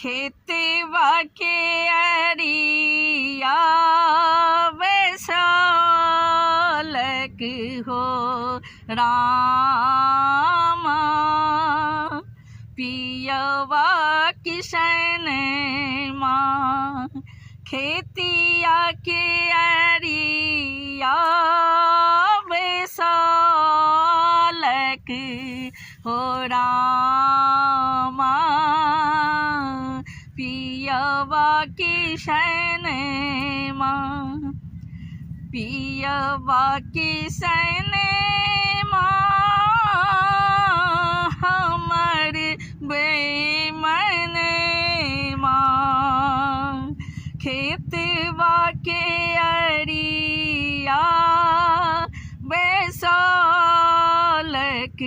खेतवा के अरिया वैसालक हो रामा पियवा किशन माँ खेतिया के अरिया वैसालक हो रामा पियवा किशन माँ पियवा किशन माँ हमर बेमन माँ खेतवा के अरिया वैसालक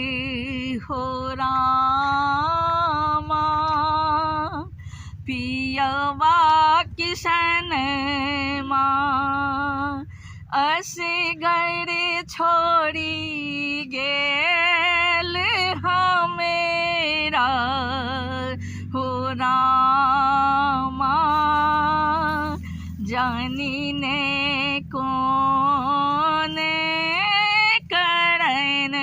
हो रामा पियवा किशन माँ असगर छोड़ी गेल हमेरा हो रामा जानी ने कौन करन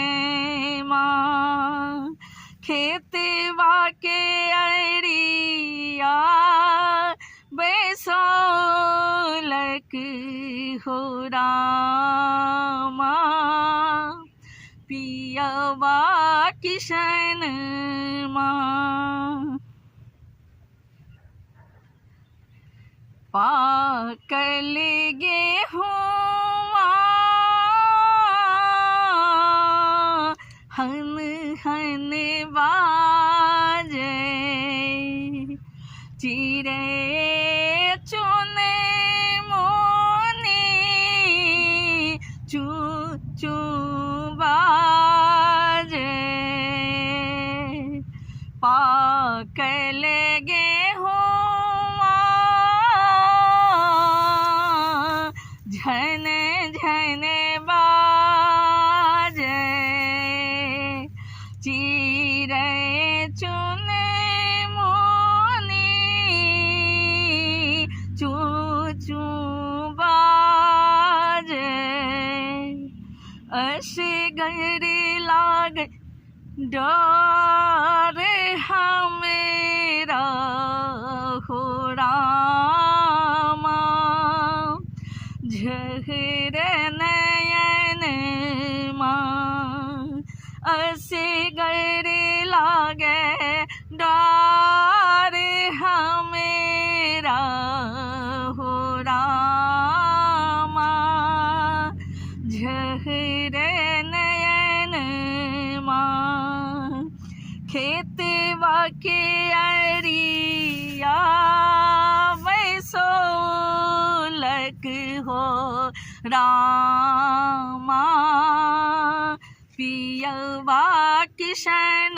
माँ खेतवा के अरिया वैसालक हो रामा पियवा किशन माँ पाकल गेहुआ हन हन बाजे चिरे चुने मोनी चू चू बाजे पाकल गेहुआ झन झन बाजे चिरे चुने मोनी चू चू बाजे असगर लाग डर हमेरा हो रामा झहर नयन माँ असगर लागे डर हमेरा हो रामा झहर नयन माँ खेतवा के अरिया वैसालक हो रामा पियवा किशन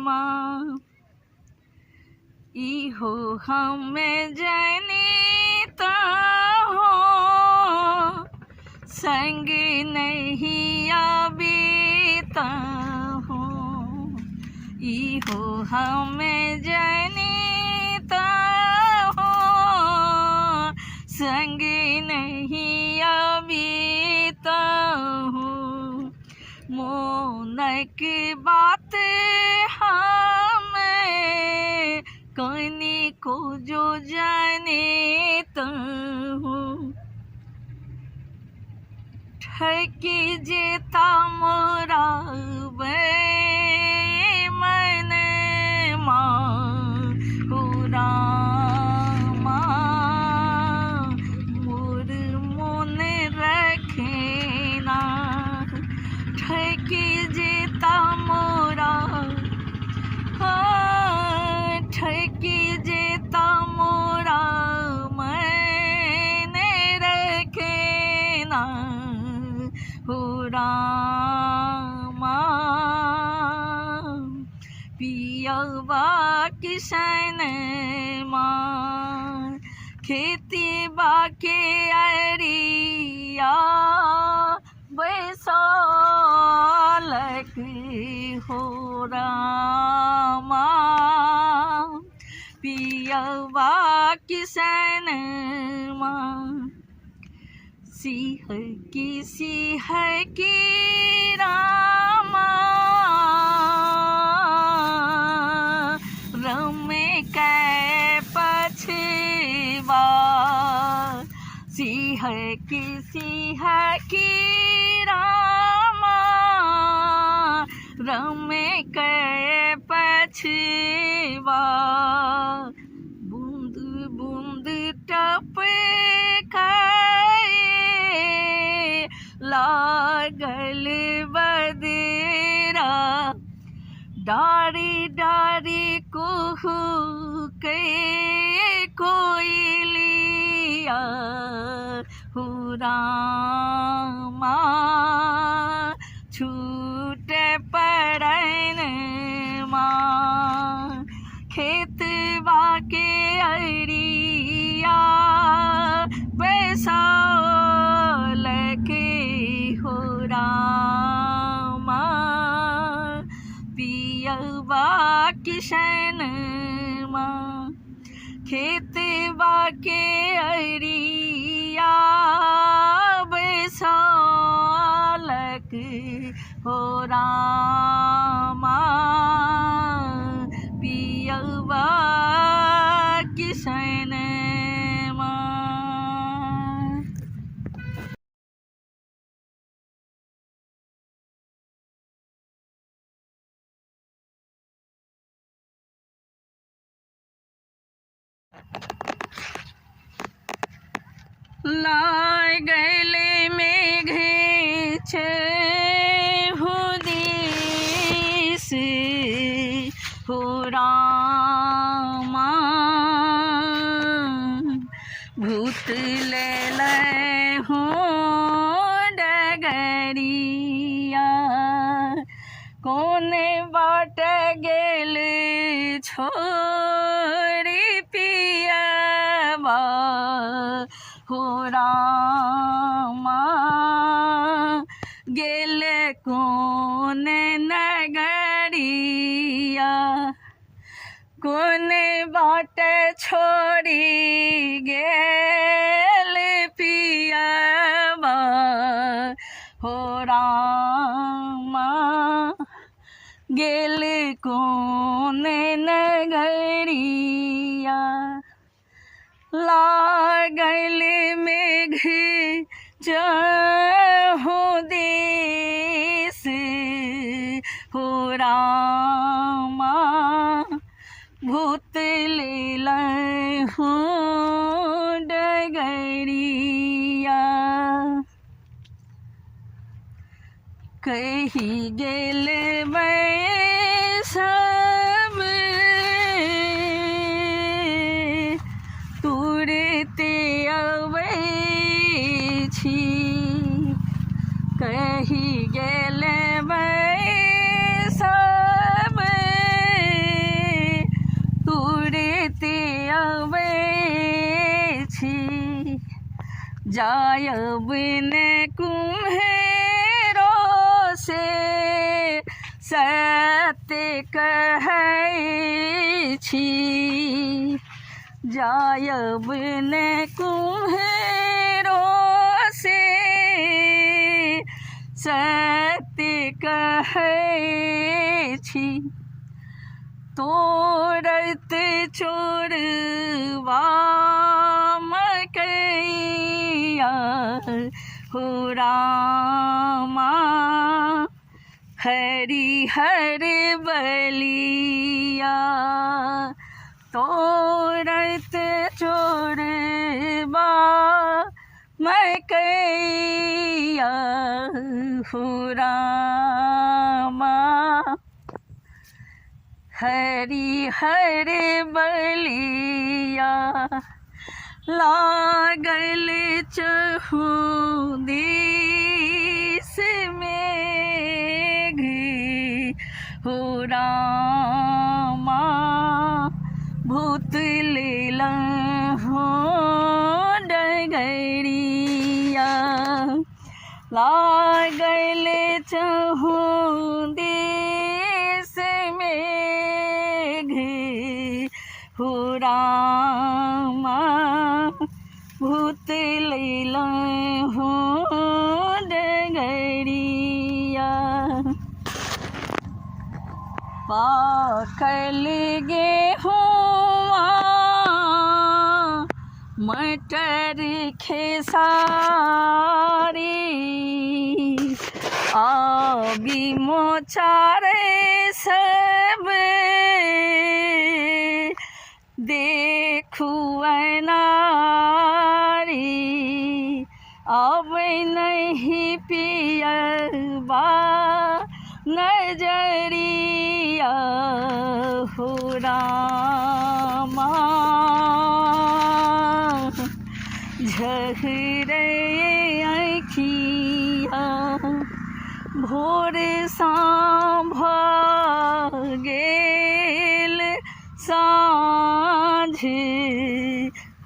माँ इहो हम जनिता हो संग नहीं आबीता हो इहो हम जनिता हो संग नहीं आबीता हो मोनक बात हमें कनी को जो जाने तो हूँ ठकी जेता मोरा मन माँ हो रामा मोर मन रखेना ठकी जेता मोरा ठकी जेता मोरा मैंने रखेना हो रामा पियवा किशन माँ खेती बाके अरिया वैसालक हो रामा पियवा किसन माँ सिंह की रामा रमे कै पछवा सिंह की रामा रमे कै पछवा बूंद बूंद टपकाए लागल बदरा डारी डारी कुहू के कोयलिया हो रामा छूट पड़न माँ खेतवा के अरिया बैसाल के हो रामा पियवा किशन माँ खेतवा के अरिया बैसालक हो रामा पियवा किशन माँ। लागले मेघ हुदिस हो रामा भूत लेलहु डगरिया कौन बाट गेल छोड़ी पियवा हो रामा गेल कौन नगरिया कौन बाट छोड़ी गेल पियवा हो रामा गेल कौन नगरिया लागल मेघ हुदिस हो रामा भूत लेलहु डगरिया कही गेल सब तुरते अबै छी कही गेल सब तुरते अबै छी जायब ने कुम्हेरो से सत्य कहै छी जायब ने कुम्हेरो से सत्य कहै छी तोरत चोरवा मकैया हो रामा हरिहर बलिया तोरत चोरवा मकैया हो रामा हरिहर बलिया लागल चहुदिस मेघ हो रामा भूत लेलहु डगरिया लागल चहुदिस मेघ हो रामा रामा भूत लैल हो डगरिया पाकल गेहुआ मटर खेसारी आबी मोचारे सब देखू नारी अब नहीं पियबा नजरिया हो रामा झहरे अखिया भोर सांभ गेल साँझ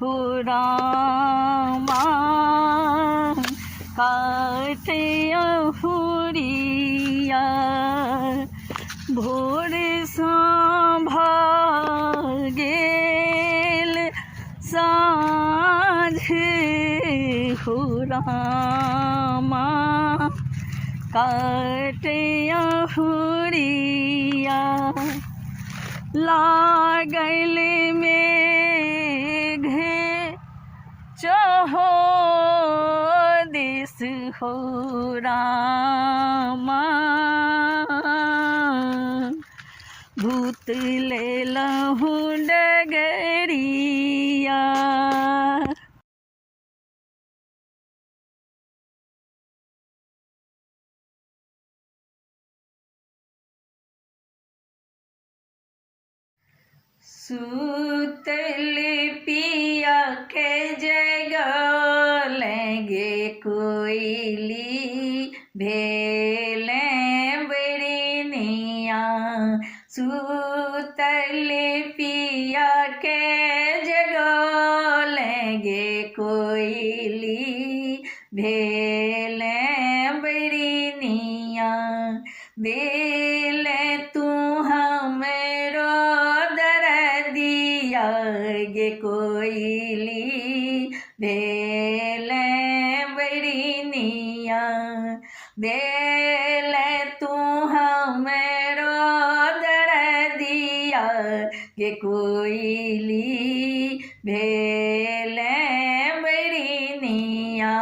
हो रामा काटे अहुरिया भोर सांभ गेल साँझ हो रामा काटे अहुरिया लागल मेघ चहो दिस हो रामा भूत लेलहु डगरिया सूतल पिया के जगलेंगे कोयली भेले बरनिया सूतल पिया के जगलेंगे कोयली भेले बरनिया देले तू हमरो दर्दिया गे कोयली भेले बरनिया देले तू हमरो दर्दिया गे कोयली भेले बरनिया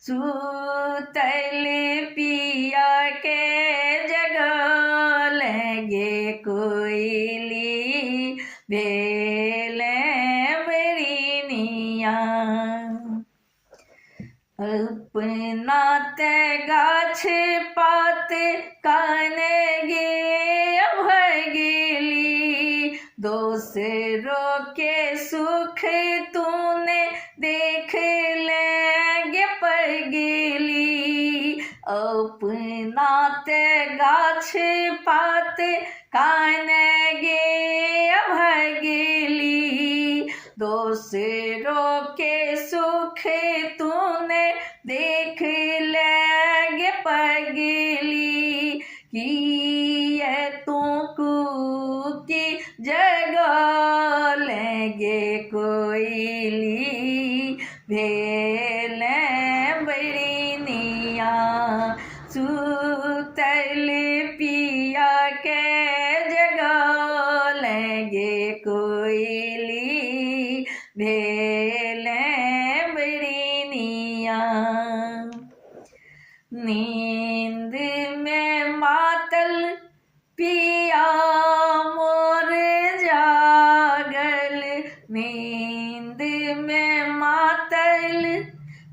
सूतल पिया के जगलेंगे कोयली भेले बरनिया अपना ते गाछ पात काने गे भगेली दोसरों के सुख तूने देख लेंगे पर गेली अपना ते गाछ पात काने गे भगेली दोसरों के सुख तूने देख लेंगे पगली कि ये तुमको की जगह लेंगे कोयली भेले बरनिया सूतल पिया के जगह लेंगे कोयली भेले बरनिया नींद में मातल पिया मोर जागल नींद में मातल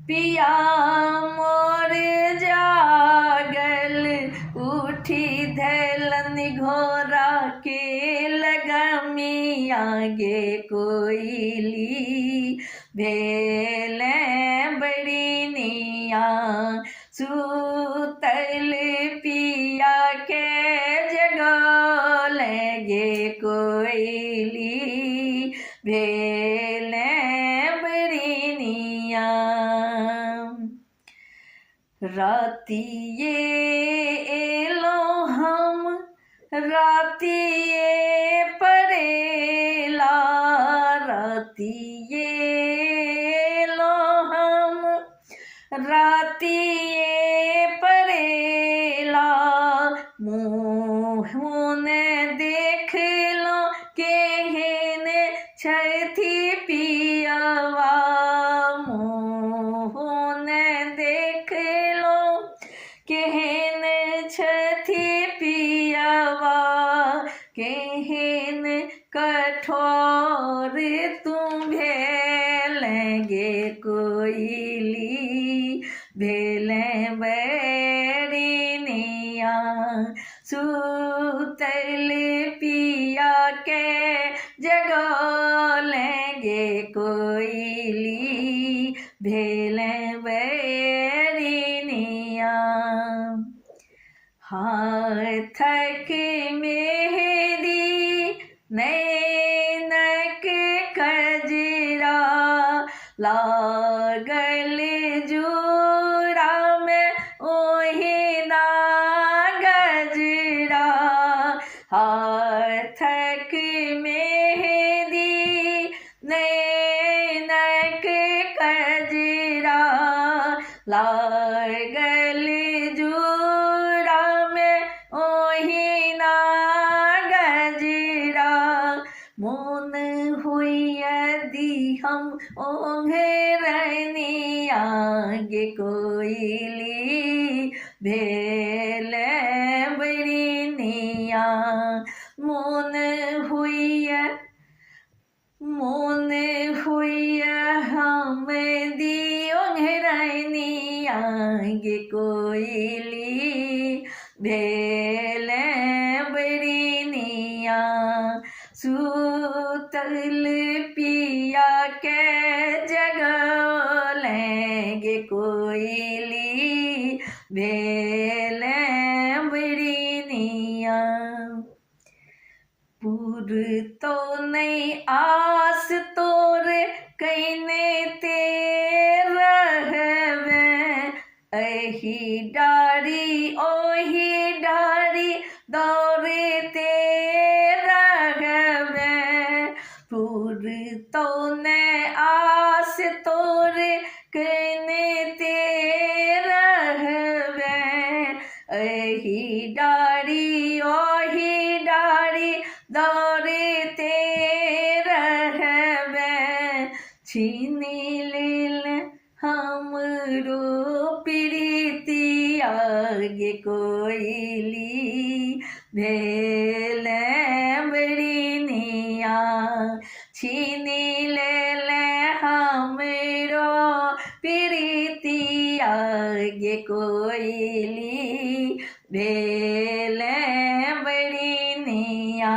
पिया मोर जागल उठी धैलन घोरा के लगमिया गे कोयली भेले बरनिया सूतल पिया के जगलेंगे कोयली भेले बरनिया रातिये एलो हम रातिये परेला रातिए लो हम रातिए परेला मुँहने देख लो केहने छथी पियवा मुँहने देख लो केहन छथी पियवा केहन कठोर तुम भेलेंगे कोयली भेले बैरिनिया सुतल पिया के जगलेंगे कोयली भेले बैरिनिया हाथक मेहदी नैनक कजरा लागल जूड़ा में ओहिना गजरा हाथक मेहदी नैनक कजरा लागल जूड़ा में ओहिना गजरा मोन हुई यदि हम ओंघरनिया गे कोयली भेले बैरिनिया मोन हुई हम दियो ओंघरनिया गे कोयली भेले बैरिनिया सुतल पिया के जगलेंगे कोयली भेले बैरिनिया पुर तो नहीं आस तोर कहने ते रहवे अही डारी ओही डारी दौरे ते रहवे पुर तो ने आस तोर कहने ते रहवे अही डारी ओही डारी दौरे ते रहवे छीनी लेल हमरो प्रीतिया गे कोयली भेले बैरिनिया छीनी लेल हमरो प्रीतिया गे कोयली भेले बैरिनिया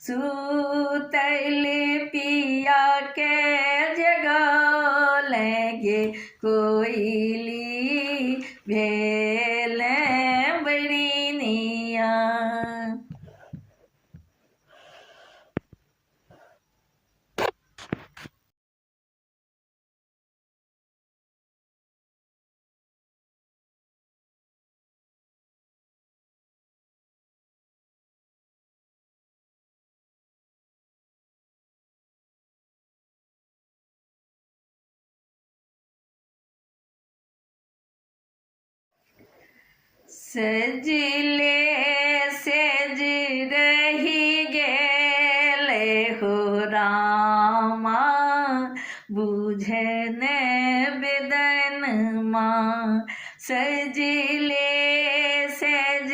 सुतल पिया के जगलेंगे कोयली भेले बैरिनिया सजले सेज रही गेले हो रामा बुझने बेदन माँ सजले सेज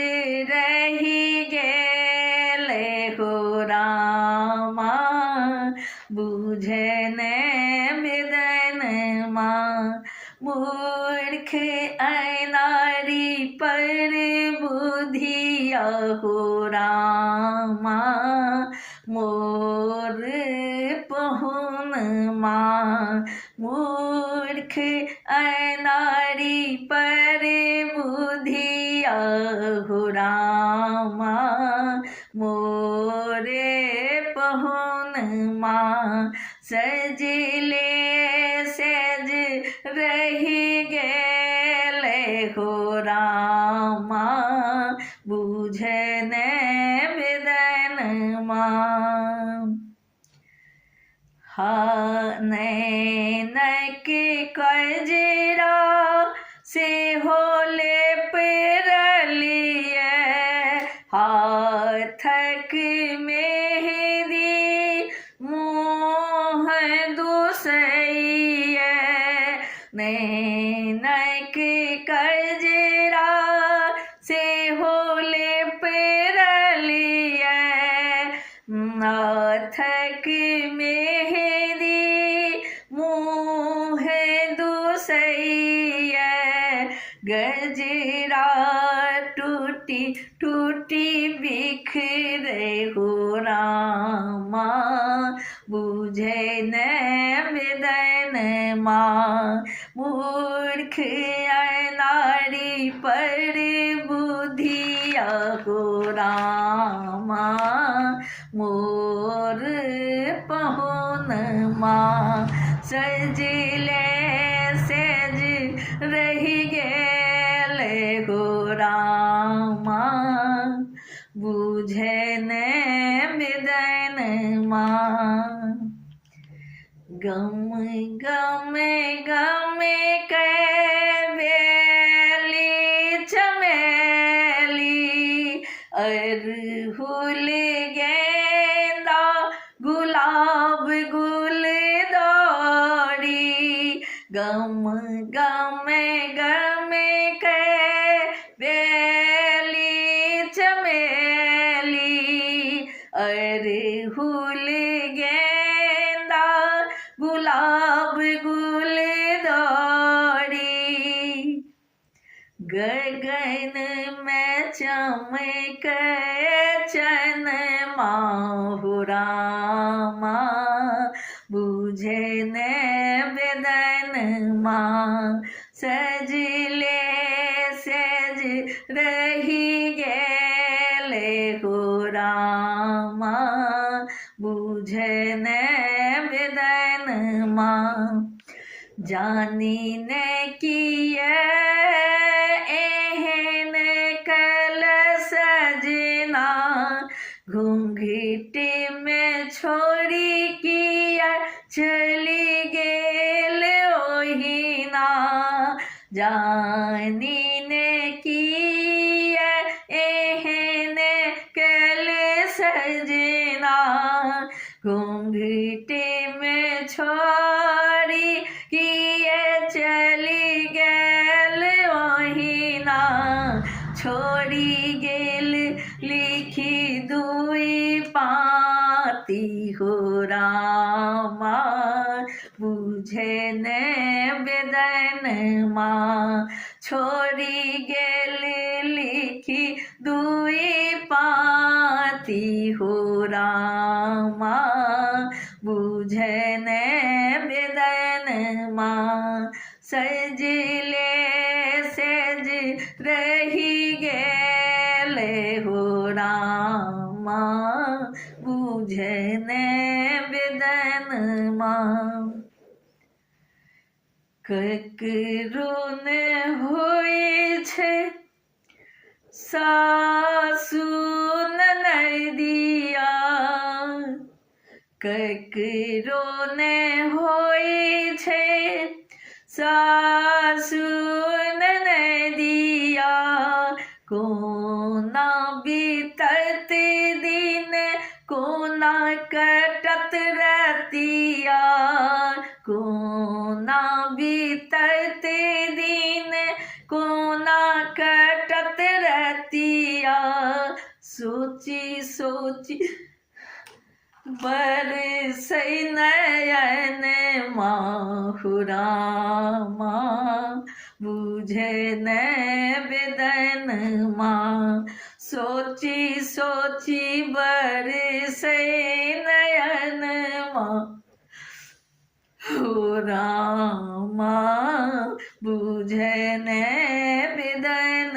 रही गेले हो रामा बुझने बेदन माँ मूर्ख अनारी पर बुधिया हो रामा मोर पहुन माँ मूर्ख अनारी पर बुधिया हो रामा मोरे पहुन माँ सजले सेज रही गेले हो रामा बुझने बेदन माँ नैनक कजरा से होले पेरलिए हाथक मेहदी मुँह दुसैया नैनक कजरा से होले पेरलिए नाथक मेहदी मुँह दुसैया गजरा टूटी टूटी बिखरे हो रामा बुझे न वेदन माँ मूर्ख नारी पर बुधिया हो रामा मोर पहुन माँ सजले सेज रही गेले हो रामा बुझे न वेदन माँ गम गम गम बेली चमेली अरहुल गेंदा गुलाब गुल दौड़ी गम गम गम बेली चमेली अरहुल गेंदा गुलाब गुल दौड़ी गगन में चमक चनमा हो रामा बुझे न वेदन माँ सजले सेज रही गेले हो रामा बुझे न वेदन माँ जानी न किया एहन कल सजना घूंघट में छोड़ी किया चली गेल ओहिना जानी न किया एहन कल सजना घूंघट में छोड़ी किए चली गेल ओहिना छोड़ी गेल लिखी दुई पाती हो रामा बुझे न वेदन माँ छोड़ी गेल लिखी दुई पाती हो रामा बुझे न वेदन माँ सजले सेज रही गेले हो रामा बुझे न वेदन माँ ककरो न होइ छै सासु ननदिया ककरो न होइ छै सासु ननदिया कोना बीतत दिन कोना कटत रतिया कोना बीतत दिन कोना कटत रतिया सोची सोची बरसै नयन माहु रामा बुझे न वेदन माँ सोची सोची बरसै नयन माहु रामा बुझे न वेदन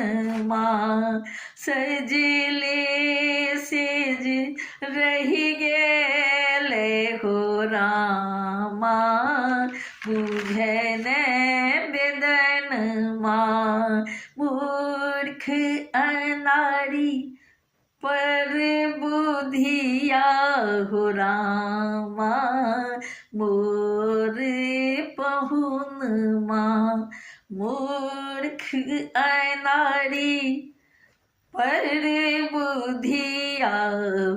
माँ सजले सेज रही गेले हो रामा बुझे न वेदन माँ मूर्ख अनाड़ी पर बुधिया हो रामा मोर पहुनमा मूर्ख अनाड़ी पर बुधिया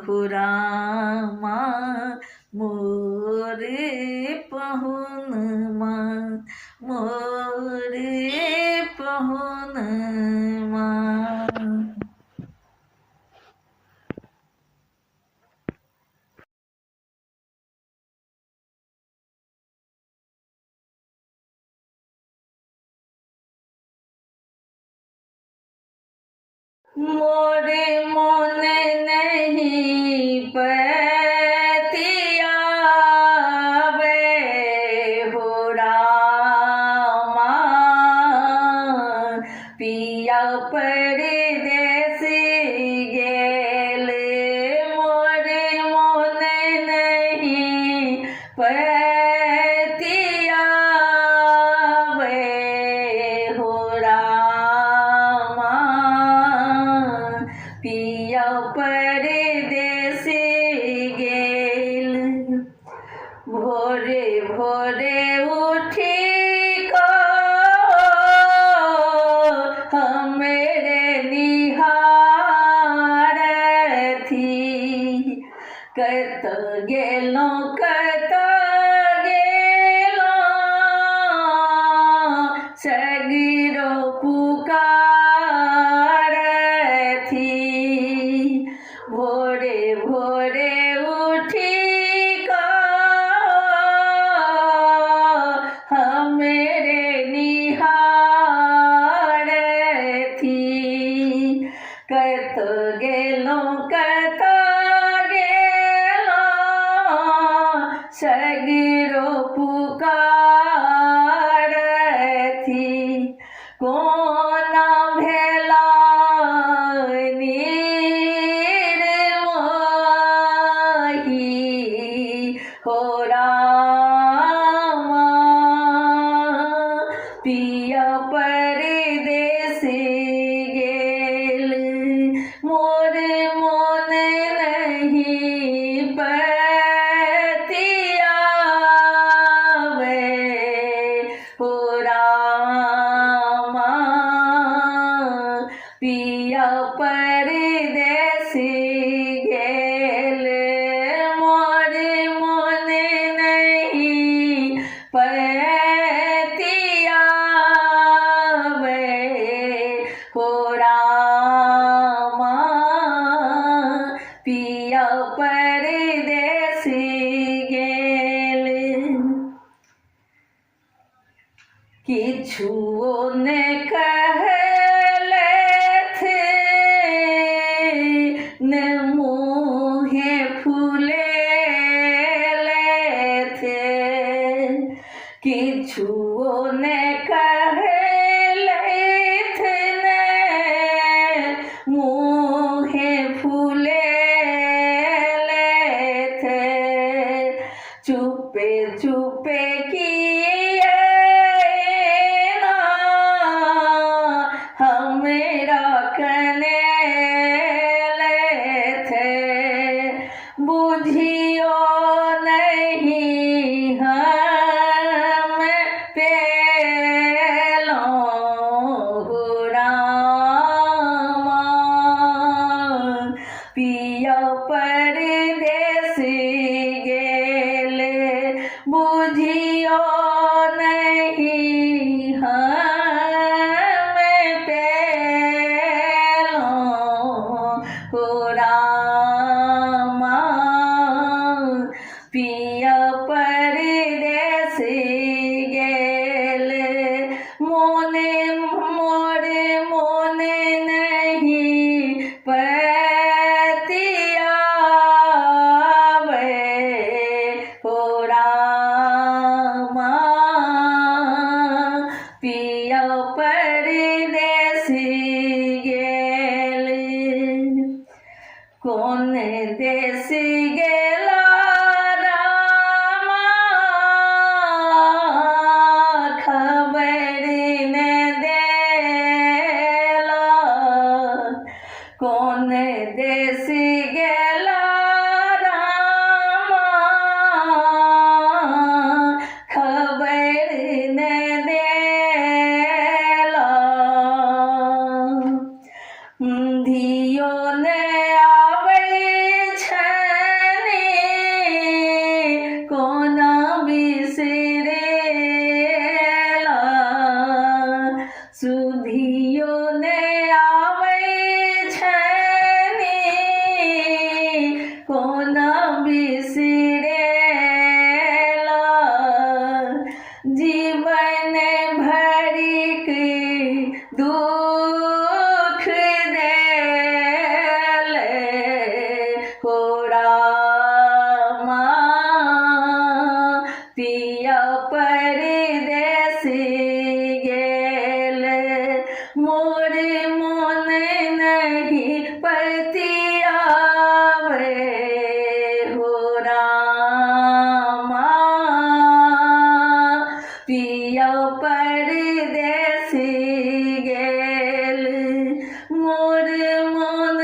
हो रामा मोर पहुनमा मोर पहुनमा। मोरे मन नहीं पतिया वे हो रामा पिया परदेस गेल मोरे मन नहीं पतिया वे हो रामा पिया परदेस गेल। भोरे भोरे उठी को हमरे निहारथी कत गेलो सगरो पुकारथी भोरे भोरे उठी को हमरे निहारथी कत गेलो सगरो पुकारथी कोना भेला निर्मोही हो रामा पिया परदेस गेल मोर मन नहीं पतिया वे हो रामा पिया परदेस गेल मोर मन नहीं पतिया वे हो रामा पिया परदेस गेल। किछुओ ने कहले थे न मुँहे फूले थे किछुओ ने कहले थे न मुँहे फूले थे चुपे चुपे किए ना हमेरा कने थे बुझियो नहीं हम पेलो हो रामा पिया परदेस गेल बुझियो नहीं हम पेलो हो रामा पिया परदेस गेल मोने मोरे मोने नहीं पतिया वे हो रामा जीवन भरी के दुख देले हो रामा पिया परदेसी गेले मोर मन नहीं पतियावे हो रामा पिया परदेसी गेले मोर मन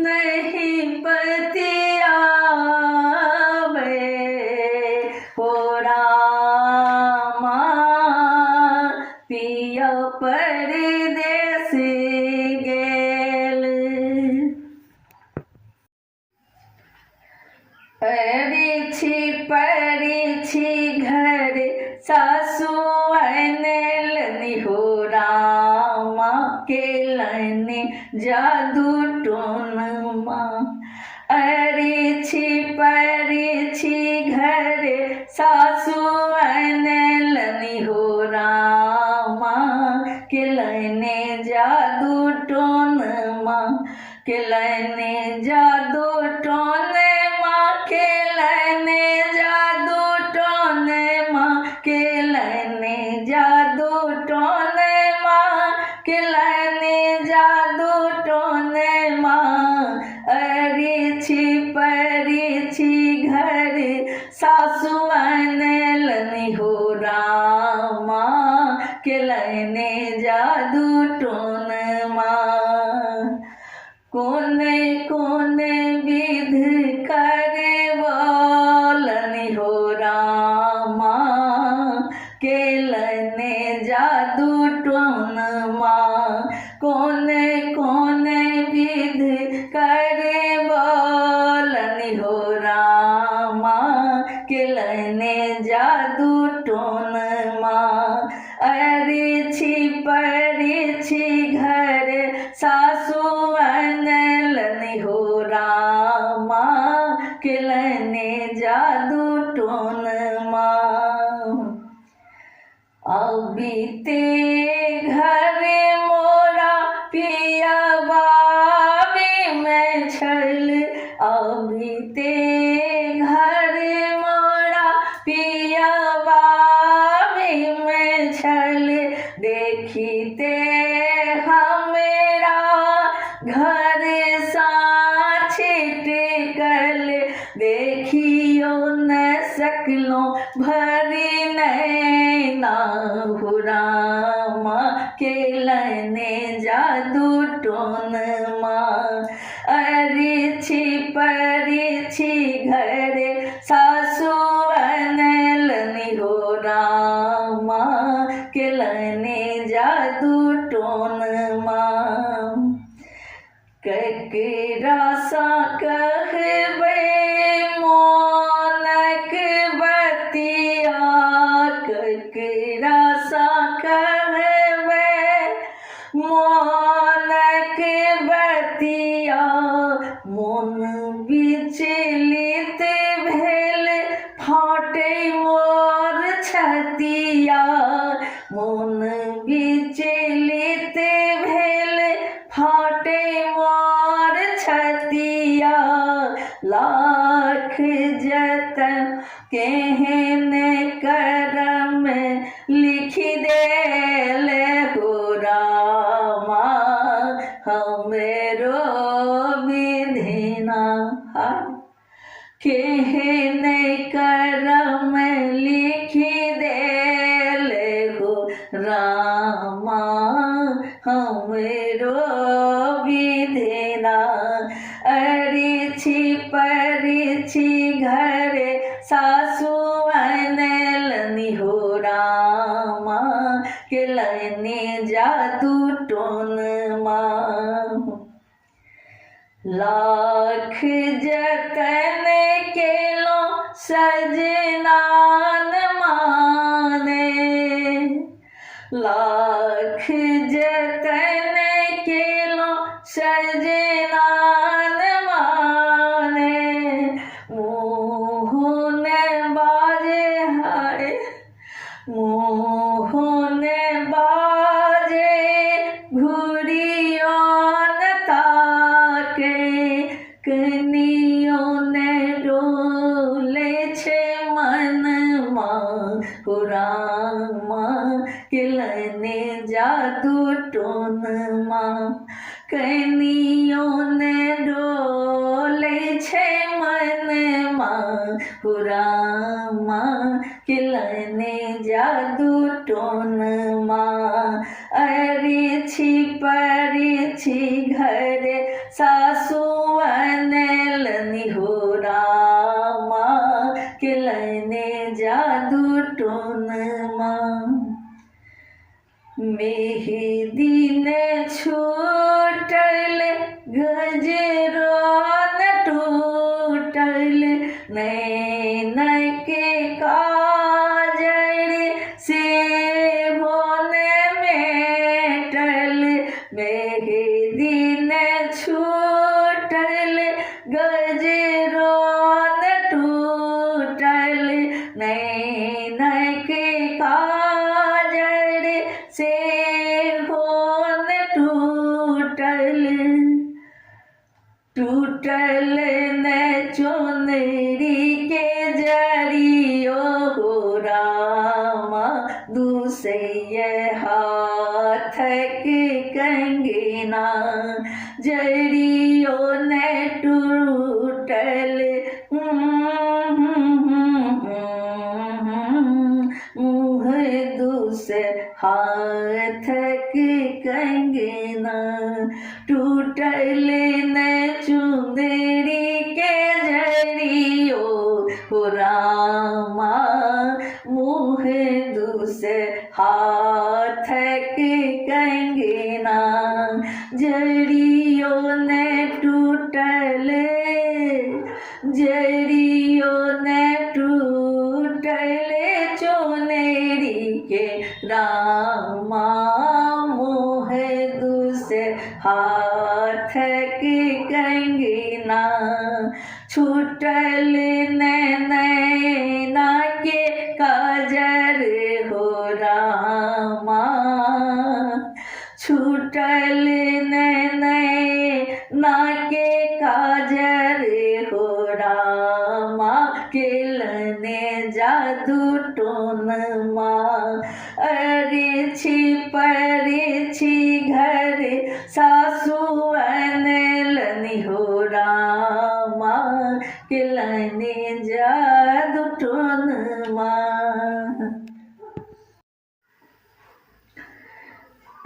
नहीं पतियावे हो रामा पिया परदेसी गेले परिछि घर सासु अनलनि हो रामा केलनि जादू टोनमा परिछि घर सासु अनलनि हो रामा केलनि जादू टोनमा केलनि जादू टोनमा केलनि जादू टोनमा केलनि जादू टोनमा केलनि जादू टोनमा परिछि घर सासु अनलनि हो रामा केलनि जादू टोनमा कोने कोने विध करवलनि हो रामा केलनि जादू टोनमा कोने कोने विध करवलनि हो रामा केलनि जादू टोनमा परिछि घर सासु अनलनि हो रामा केलनि जादू टोनमा अबीते घर मोरा पिया बाबे में छल अबीते घर मोरा पिया बाबे में छल देखिते हमेरा घर साछिट कल देखियो न सकलो भरी नैना हो रामा केलनि जादू टोनमा परिछि घर सासु अनलनि हो रामा केलनि जादू टोनमा ककरा सा कहबै मोनक बतिया ककरा सा कहबै मोनक बतिया मोन विचलित भेल फाटे मोर छतिया मोन विचलित भेल फाटे मोर छतिया लाख जतन केहन करम लिख देले हो रामा हमरो विधिना केहन करम लिख देले हो रामा हमरो विधिना परिछि घर सासु अनलनि हो रामा केलनि जादू टोनमा लाख जतन केलो सजना न माने लाख जतन केलो सजना न माने मुँह न बाजे हाय मोहन बाजे घुड़ियों ताके कनियों डोले छे मनमा हो रामा किलने जादू टोनमा कनियों डोले छे मनमा हो रामा किलने जादू टोनमा अरे छी घरे सासू अनलनी हो रामा किलने जादू टोनमा मेहदी ने छूटल गजरो न टूटल नैन के काजर से होन मेटल मेहदी ने छूटल गजरो न टूटल नैन के काजर से होन टूटल टूटल न चुनरी के जरियो हो रामा दूसय हाथ के कंगना जरियो न टूटल मुँह दूसरे हाथ के कंगना टूटल न चुंदरी के जरियो हो रामा मुँह दूसरे हाथ के कंगना जरियो न टूटल जरियो न टूटल चुनरी के रामा मुँह दूसरे हाथ के कंगना छूटल नैना के काजर हो रामा छूटल नैना के काजर हो रामा किलने जादू टोनमा अरे छी घर सासू अनलनी हो रामा किलने जादू टोनमा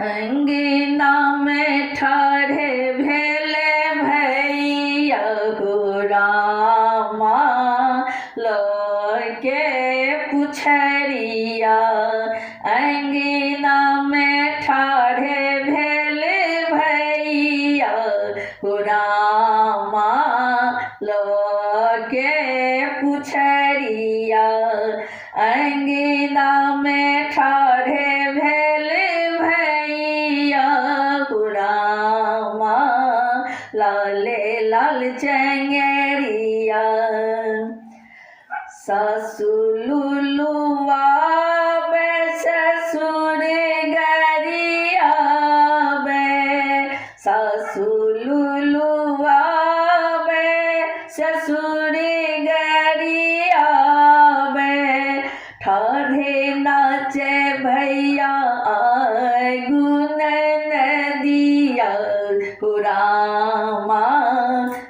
अंगना में ठाढ़े भेले भैया हो रामा लके पुछरिया अंगना में ठाढ़े भेले भैया हो रामा लके पुछरिया अंगना में ठाढ़े भेले भैया हो रामा लाले लाल चंगेरिया सासू लुलुआ बे ससुर गरिया बे सासू लुलुआ बे ससुर गरिया बे ठाढ़े नाचे भैया गुन नदिया हो रामा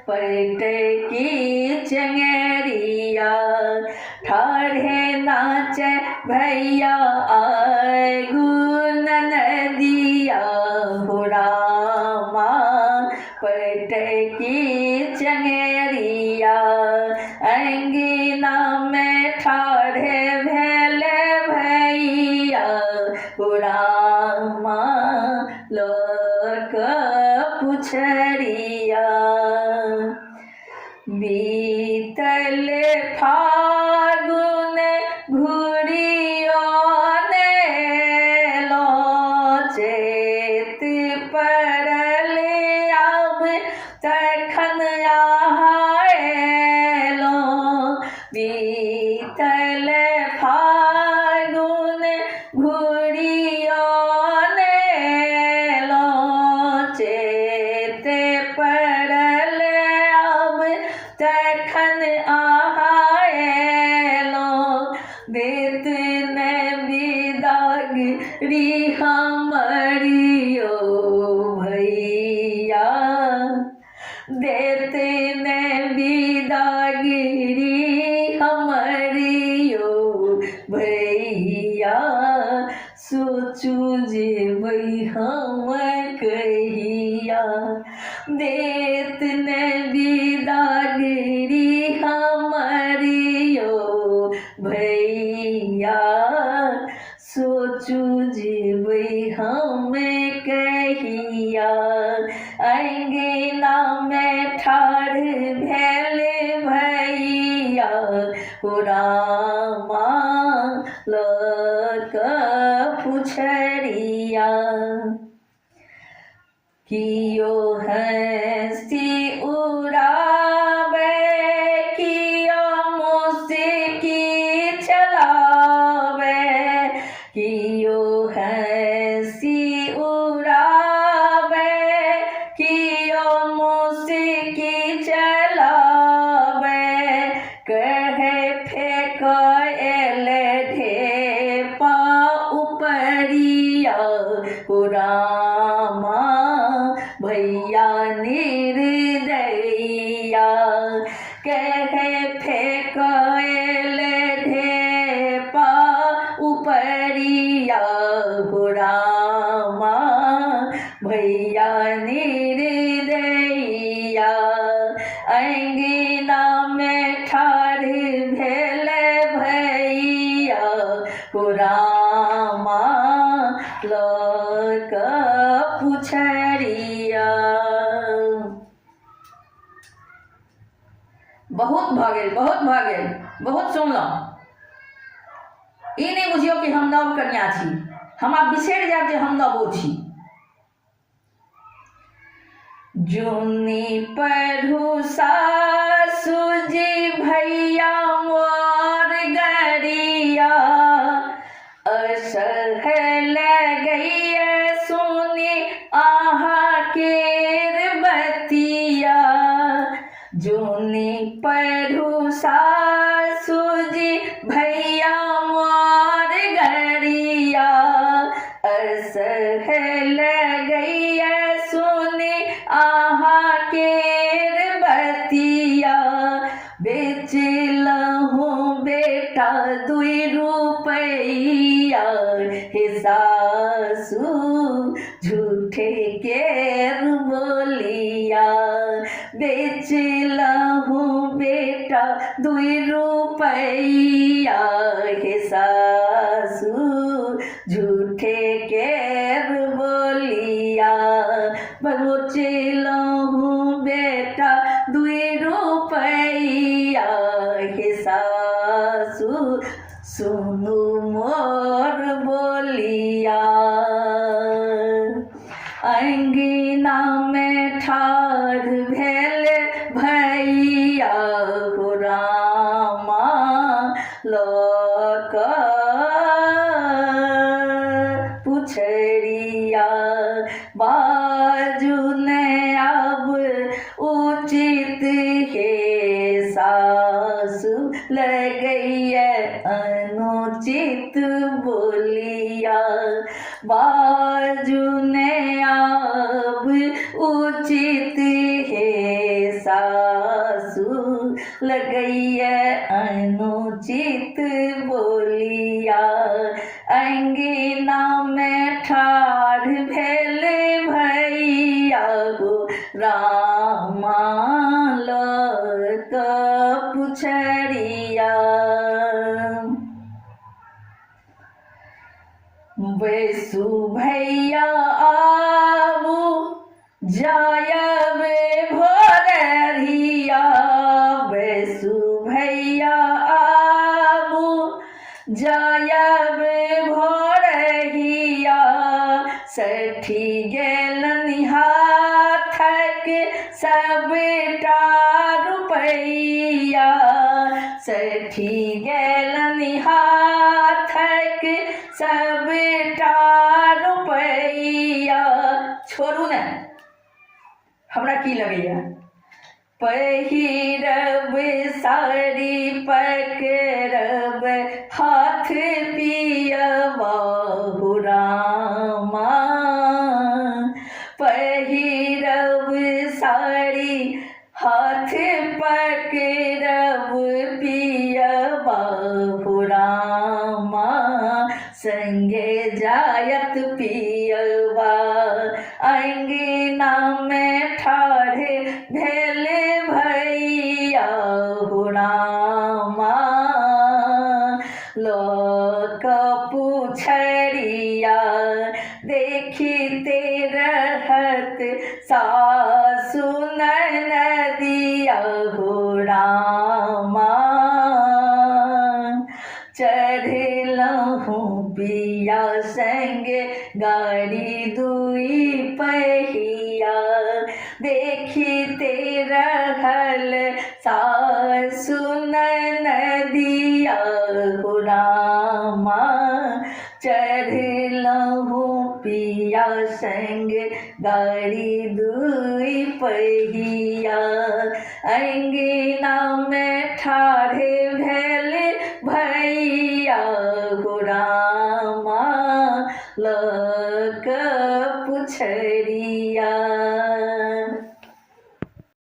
पलट की चंगेरिया ठाढ़े नाचे भैया गुन नदिया हो रामा पलट की चंगेरिया अंगना में ठाढ़े भेले भैया हो रामा लोक पुछरिया बीतल फागुन घुड़ियों लो चेत पड़ल अब तखन आएलो बीतल फागुन बिदागरी हमरियो भैया, देते ने बिदागरी हमरियो भैया, सोचू जेबै हम कहिया, देत ने बिदागरी हमरियो भैया, सोचू जेबै हम कहिया। अंगना में ठाढ़ भेल भैया हो रामा लक पुछरिया, कियो हंसी उड़ावे कियो मुस्की चलावे, कियो हंसी उड़ावे कियो मुस्की चलावे, कहे फेंक एले ढेपा उपरिया हो रामा भैया निर्दयिया, कहे फेंक एले ढेपा उपरिया हो रामा भैया निर्दयिया। अंगना में ठाढ़ भेल भैया हो रामा लक पुछरिया। बहुत भऽ गेल, बहुत भऽ गेल, बहुत सुनलहुँ। ई नहि बुझियौ कि हम नव कन्या छी, हम आब बिसरि जायब जे हम नवो छी। जुनी पढ़ू सासुजी भैया मोर गरिया, असह लगैया सुनी आहाँ केर बतिया, जुनी पढ़ू सासुजी भैया मोर गरिया, असह लगैया सुनी आहाँ केर बतिया, बेचलहूँ बेटा 2 रुपैया, हे सासू झूठे केर बोलिया, बेचलहूँ बेटा 2 रुपैया, हे सासू झूठे केर बोलिया, बेचलहूँ बेटा 2 रुपैया, हे सासू सुनू मोर बोलिया। अंगना में ठाढ़ भेल भैया हो रामा लक पुछरिया, बाजू ने अब उचित हे सासु लगैया अनुचित बोलिया, बाजू ने अब उचित हे सासु लगैया अनुचित बोलिया, अंगना में ठाढ़ भेल भैया हो रामा लक पुछरिया। बैसु भैया आबू जायब भोररिया, बैसु भैया आबू जायब भोरहिया, सठी गेलन हाथक सबटा रुपैया, सठी गेलन हाथक सबटा रुपैया। छोड़ू ने, हमरा की लगैया, पहिरब साड़ी पकड़ब हाथ पियबा हो संगे जायत पियबा अंगना में ठाढ़े भेले भैया हो रामा लोक पुछरिया देखते रहत सासु ननदिया हो रामा चढ़लहूँ पिया संगे गाड़ी दुई पहिया देखते रहल सासु ननदिया हो रामा चढ़लहूँ पिया संग गाड़ी दुई पहिया अंगना में ठाढ़े भेले भैया हो रामा लोक पुछरिया।